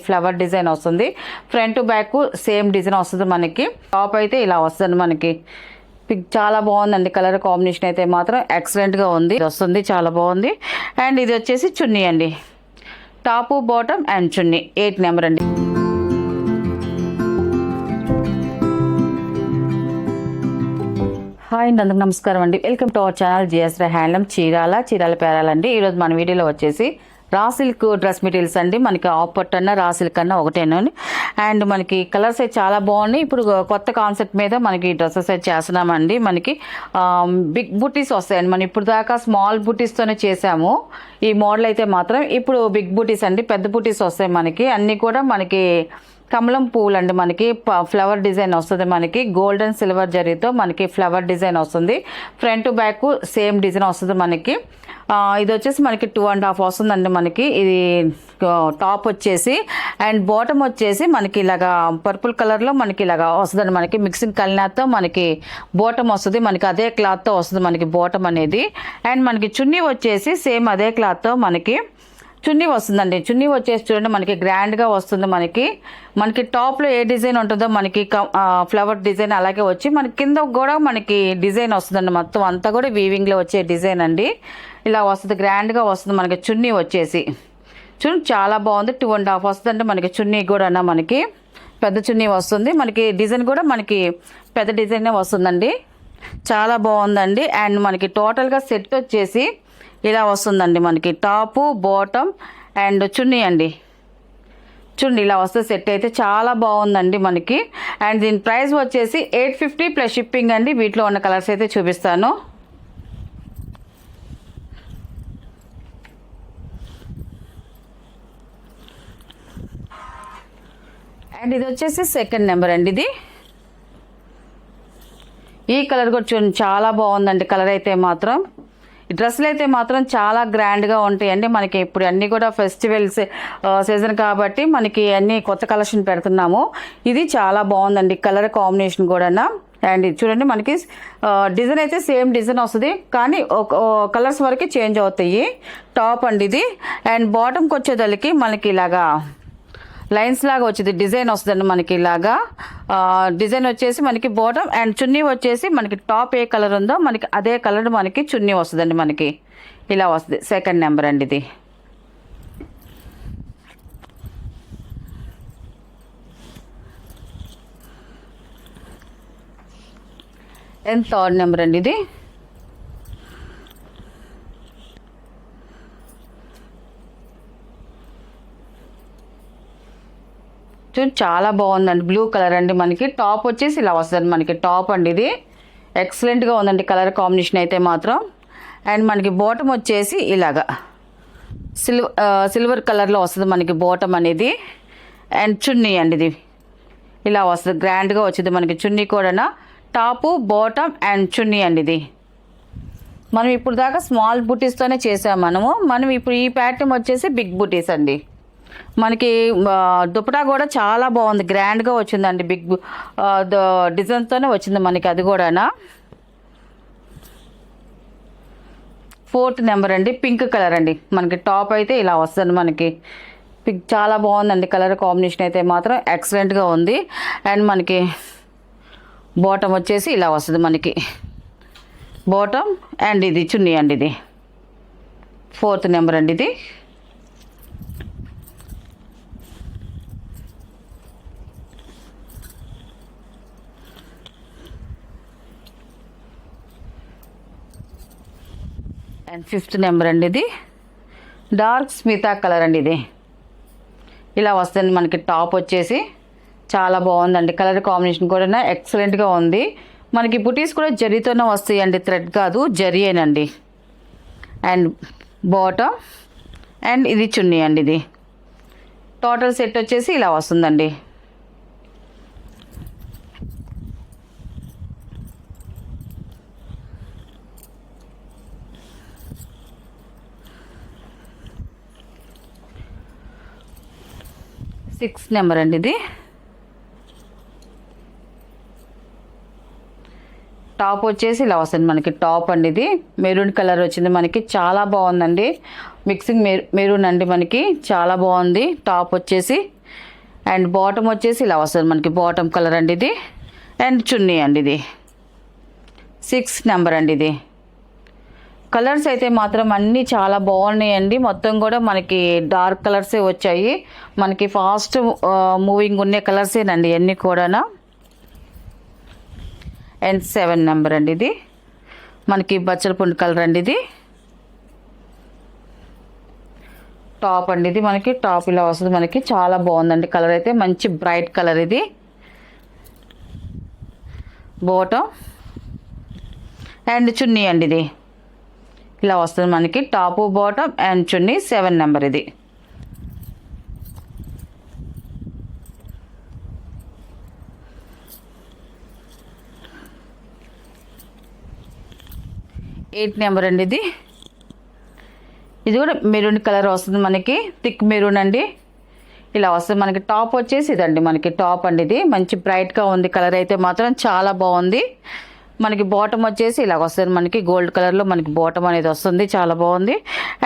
Flower design వస్తుంది. Front back same design వస్తుంది మనకి. టాప్ అయితే ఇలా వస్తుంది మనకి. చాలా బాగుందండి. కలర్ కాంబినేషన్ అయితే మాత్రం ఎక్సలెంట్గా ఉంది. వస్తుంది చాలా బాగుంది. అండ్ ఇది వచ్చేసి చున్నీ అండి. టాపు బాటమ్ అండ్ చున్నీ 8 నెంబర్ అండి. హాయ్ అండి, అందరికి నమస్కారం అండి. Welcome to our channel GSR handloom Chirala పేరాలండి. ఈరోజు మన వీడియోలో వచ్చేసి రా సిల్క్ డ్రెస్ మెటీరియల్స్ అండి. మనకి ఆఫర్ అన్న రా సిల్క్ అన్న ఒకటేనండి. అండ్ మనకి కలర్స్ అయితే చాలా బాగున్నాయి. ఇప్పుడు కొత్త కాన్సెప్ట్ మీద మనకి డ్రెస్సెస్ అయితే చేస్తున్నామండి. మనకి బిగ్ బుటీస్ వస్తాయండి. మనం ఇప్పుడు దాకా స్మాల్ బుటీస్తోనే చేసాము. ఈ మోడల్ అయితే మాత్రం ఇప్పుడు బిగ్ బుటీస్ అండి, పెద్ద బుటీస్ వస్తాయి మనకి. అన్నీ కూడా మనకి కమలం పువ్వులు అండి. మనకి ఫ్లవర్ డిజైన్ వస్తుంది. మనకి గోల్డెన్ సిల్వర్ జరీతో మనకి ఫ్లవర్ డిజైన్ వస్తుంది. ఫ్రంట్ బ్యాక్ సేమ్ డిజైన్ వస్తుంది మనకి. ఇది వచ్చేసి మనకి 2.5 వస్తుందండి మనకి. ఇది టాప్ వచ్చేసి అండ్ బాటమ్ వచ్చేసి మనకి ఇలాగా పర్పుల్ కలర్లో మనకి ఇలాగా వస్తుందండి. మనకి మిక్సింగ్ కలినాతో మనకి బాటమ్ వస్తుంది. మనకి అదే క్లాత్తో వస్తుంది మనకి బాటమ్ అనేది. అండ్ మనకి చున్నీ వచ్చేసి సేమ్ అదే క్లాత్తో మనకి చున్నీ వస్తుందండి. చున్నీ వచ్చేసి చూడండి మనకి గ్రాండ్గా వస్తుంది. మనకి టాప్లో ఏ డిజైన్ ఉంటుందో మనకి ఫ్లవర్ డిజైన్ అలాగే వచ్చి మనకి కింద కూడా మనకి డిజైన్ వస్తుందండి. మొత్తం అంతా కూడా వీవింగ్లో వచ్చే డిజైన్ అండి. ఇలా వస్తుంది, గ్రాండ్గా వస్తుంది మనకి. చున్నీ వచ్చేసి చూడండి చాలా బాగుంది. 2.5 వస్తుందంటే మనకి చున్నీ కూడా మనకి పెద్ద చున్నీ వస్తుంది. మనకి డిజైన్ కూడా మనకి పెద్ద డిజైనే వస్తుందండి. చాలా బాగుందండి. అండ్ మనకి టోటల్గా సెట్ వచ్చేసి ఇలా వస్తుందండి. మనకి టాపు బాటమ్ అండ్ చున్నీ అండి. చూడండి ఇలా వస్తే సెట్ అయితే చాలా బాగుందండి మనకి. అండ్ దీని ప్రైస్ వచ్చేసి 850 ప్లస్ షిప్పింగ్ అండి. వీటిలో ఉన్న కలర్స్ అయితే చూపిస్తాను. అండ్ ఇది వచ్చేసి సెకండ్ నెంబర్ అండి. ఈ కలర్ కూడా చూడండి చాలా బాగుందండి. కలర్ అయితే మాత్రం ఈ డ్రెస్సులు అయితే మాత్రం చాలా గ్రాండ్గా ఉంటాయండి. మనకి ఇప్పుడు అన్నీ కూడా ఫెస్టివల్స్ సీజన్ కాబట్టి మనకి అన్నీ కొత్త కలెక్షన్ పెడుతున్నాము. ఇది చాలా బాగుందండి కలర్ కాంబినేషన్ కూడా. అండ్ ఇది చూడండి మనకి డిజైన్ అయితే సేమ్ డిజైన్ వస్తుంది, కానీ కలర్స్ వరకు చేంజ్ అవుతాయి. టాప్ అండి ఇది. అండ్ బాటమ్కి వచ్చేదానికి మనకి ఇలాగా లైన్స్ లాగా వచ్చింది డిజైన్ వస్తుందండి. మనకి ఇలాగా డిజైన్ వచ్చేసి మనకి బాటమ్ అండ్ చున్నీ వచ్చేసి మనకి టాప్ ఏ కలర్ ఉందో మనకి అదే కలర్ మనకి చున్నీ వస్తుందండి. మనకి ఇలా వస్తుంది. సెకండ్ నెంబర్ అండి ఇది. అండ్ థర్డ్ నెంబర్ అండి ఇది. చాలా బాగుందండి. బ్లూ కలర్ అండి. మనకి టాప్ వచ్చేసి ఇలా వస్తుంది. మనకి టాప్ అండి ఇది. ఎక్సలెంట్గా ఉందండి కలర్ కాంబినేషన్ అయితే మాత్రం. అండ్ మనకి బాటమ్ వచ్చేసి ఇలాగా సిల్వర్ కలర్లో వస్తుంది మనకి బాటమ్ అనేది. అండ్ చున్నీ అండి ఇది ఇలా వస్తుంది, గ్రాండ్గా వచ్చింది మనకి చున్నీ కూడా. టాపు బాటమ్ అండ్ చున్నీ అండి ఇది. మనం ఇప్పుడు దాకా స్మాల్ బుటీస్తోనే చేసాం మనం ఇప్పుడు ఈ ప్యాటర్న్ వచ్చేసి బిగ్ బుటీస్ అండి. మనకి దుపటా కూడా చాలా బాగుంది, గ్రాండ్గా వచ్చిందండి. బిగ్ డిజైన్తోనే వచ్చింది మనకి అది కూడా. 4th నెంబర్ అండి. పింక్ కలర్ అండి. మనకి టాప్ అయితే ఇలా వస్తుంది మనకి. పింక్ చాలా బాగుందండి కలర్ కాంబినేషన్ అయితే మాత్రం ఎక్సలెంట్గా ఉంది. అండ్ మనకి బాటమ్ వచ్చేసి ఇలా వస్తుంది మనకి. బాటమ్ అండ్ ఇది చున్నీ అండి ఇది. 4th నెంబర్ అండి ఇది. అండ్ 5th నెంబర్ అండి ఇది. డార్క్ స్మితా కలర్ అండి ఇది. ఇలా వస్తుంది మనకి. టాప్ వచ్చేసి చాలా బాగుందండి. కలర్ కాంబినేషన్ కూడా ఎక్సలెంట్గా ఉంది. మనకి బుటీస్ కూడా జరీతోనే వస్తాయండి, థ్రెడ్ కాదు, జరీయేనండి. అండ్ బాటమ్ అండ్ ఇది చున్నీ అండి ఇది. టోటల్ సెట్ వచ్చేసి ఇలా వస్తుందండి. సిక్స్త్ నెంబర్ అండి ఇది. టాప్ వచ్చేసి ఇలా వస్తుంది మనకి. టాప్ అండి ఇది మెరూన్ కలర్ వచ్చింది మనకి, చాలా బాగుందండి. మిక్సింగ్ మెరూన్ అండి మనకి, చాలా బాగుంది. టాప్ వచ్చేసి అండ్ బాటమ్ వచ్చేసి ఇలా వస్తుంది మనకి, బాటమ్ కలర్ అండి ఇది. అండ్ చున్నీ అండి ఇది 6 నెంబర్ అండి ఇది. కలర్స్ అయితే మాత్రం అన్నీ చాలా బాగున్నాయండి. మొత్తం కూడా మనకి డార్క్ కలర్సే వచ్చాయి, మనకి ఫాస్ట్ మూవింగ్ ఉండే కలర్సేనండి అన్నీ కూడా. అండ్ 7 నెంబర్ అండి ఇది, మనకి బచ్చల పుండు కలర్ అండి ఇది. టాప్ అండి ఇది, మనకి టాప్ ఇలా వస్తుంది మనకి, చాలా బాగుందండి కలర్ అయితే, మంచి బ్రైట్ కలర్ ఇది. బాటమ్ అండ్ చున్నీ అండి ఇది ఇలా వస్తుంది మనకి, top bottom and chunni 7 number ఇది. ఎయిట్ నెంబర్ అండి ఇది. ఇది కూడా మెరూన్ కలర్ వస్తుంది మనకి, థిక్ మెరూన్ అండి ఇలా వస్తుంది మనకి. టాప్ వచ్చేసి ఇదండి మనకి, టాప్ అండి ఇది, మంచి బ్రైట్గా ఉంది కలర్ అయితే మాత్రం చాలా బాగుంది మనకి. బాటమ్ వచ్చేసి ఇలా వస్తుంది మనకి, గోల్డ్ కలర్లో మనకి బాటమ్ అనేది వస్తుంది, చాలా బాగుంది.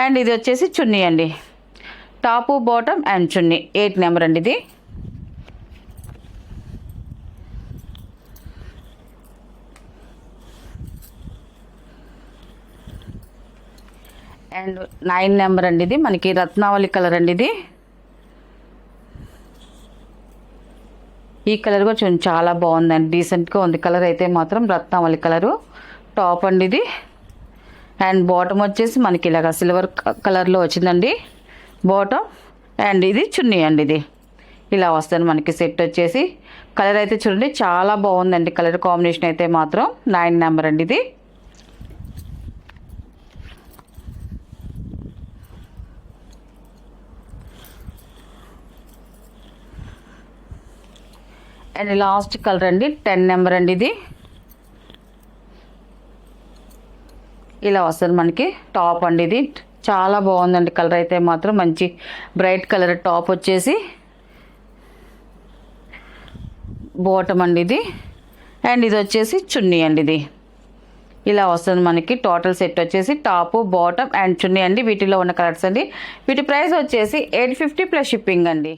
అండ్ ఇది వచ్చేసి చున్నీ అండి, టాపు బాటమ్ అండ్ చున్నీ 8 నెంబర్ అండి ఇది. అండ్ 9 నెంబర్ అండి ఇది, మనకి రత్నావళి కలర్ అండి ఇది. ఈ కలర్ కూడా చూడండి చాలా బాగుందండి, డీసెంట్గా ఉంది కలర్ అయితే మాత్రం, రత్నావళి కలరు. టాప్ అండి ఇది. అండ్ బాటమ్ వచ్చేసి మనకి ఇలాగ సిల్వర్ కలర్లో వచ్చిందండి బాటమ్. అండ్ ఇది చున్నీ అండి ఇది ఇలా వస్తుంది మనకి సెట్ వచ్చేసి. కలర్ అయితే చూడండి చాలా బాగుందండి, కలర్ కాంబినేషన్ అయితే మాత్రం. 9 నెంబర్ అండి ఇది. అండ్ లాస్ట్ కలర్ అండి 10 నెంబర్ అండి ఇది. ఇలా వస్తుంది మనకి టాప్ అండి ఇది, చాలా బాగుందండి కలర్ అయితే మాత్రం, మంచి బ్రైట్ కలర్ టాప్ వచ్చేసి. బాటమ్ అండి ఇది. అండ్ ఇది వచ్చేసి చున్నీ అండి ఇది ఇలా వస్తుంది మనకి. టోటల్ సెట్ వచ్చేసి టాపు బాటమ్ అండ్ చున్నీ అండి. వీటిలో ఉన్న కలర్స్ అండి. వీటి ప్రైస్ వచ్చేసి 850 ప్లస్ షిప్పింగ్ అండి.